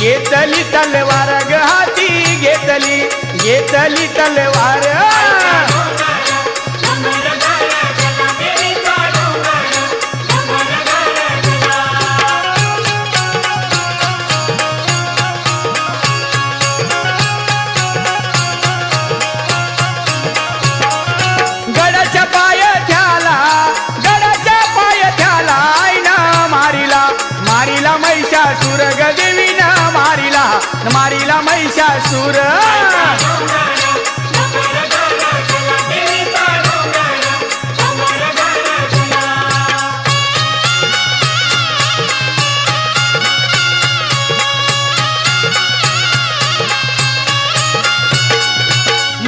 घेतली तलवार ग हाती घेतली तलवार गडाच्या पाय थ्याला आईना मारिला महिषासूर ग देवीनं मारिला महिषासूर